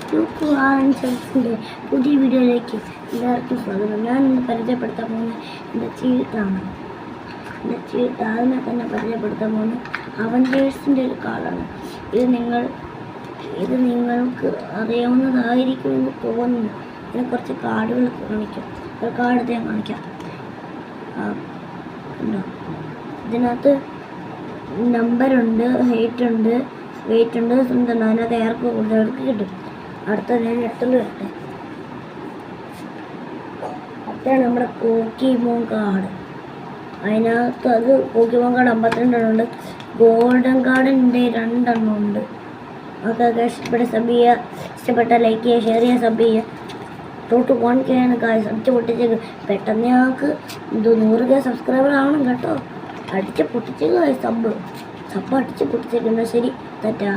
ഷെൽസിൻ്റെ പുതിയ വീഡിയോയിലേക്ക് എല്ലാവർക്കും സ്വാഗതം. ഞാൻ ഇന്ന് പരിചയപ്പെടുത്താൻ പോകുന്നത് എൻ്റെ ചീട്ടാണ്. എൻ്റെ ചീട്ട് അതിനെ തന്നെ പരിചയപ്പെടുത്താൻ പോകുന്നത് അവഞ്ചേഴ്സിൻ്റെ ഒരു കാർഡാണ്. ഇത് നിങ്ങൾക്ക് അറിയാവുന്നതായിരിക്കുമെന്ന് തോന്നുന്നു. ഇതിനെ കുറച്ച് കാർഡുകൾ കാണിക്കാം. ഒരു കാർഡ് ഞാൻ കാണിക്കാം. ഇതിനകത്ത് നമ്പറുണ്ട്, ഹൈറ്റ് ഉണ്ട്, വെയിറ്റ് ഉണ്ട്, എന്താണ് അതിനകത്ത് എയർക്ക് കൂടുതലേക്ക് കിട്ടും. അടുത്ത ഞാൻ എടുത്തുകൊണ്ട് വരട്ടെ. അടുത്താണ് നമ്മുടെ പോക്കിമോൻ കാർഡ്. അതിനകത്ത് അത് പോക്കിമോൻ കാർഡ് 52 ഉണ്ട്. ഗോൾഡൻ കാർഡിൻ്റെ 2 എണ്ണം ഉണ്ട്. അതൊക്കെ ഇഷ്ടപ്പെട്ട ലൈക്ക് ചെയ്യുക, ഷെയർ ചെയ്യുക, സബ് ചെയ്യുക. 1K ആണ് കാര്യം അടിച്ച് പൊട്ടിച്ചേക്ക്. പെട്ടെന്ന് ഞങ്ങൾക്ക് 100K സബ്സ്ക്രൈബർ ആവണം കേട്ടോ. അടിച്ച് പൊട്ടിച്ചേക്ക് സബ് അടിച്ച് പൊട്ടിച്ചേക്കുന്ന. ശരി, തെറ്റാ.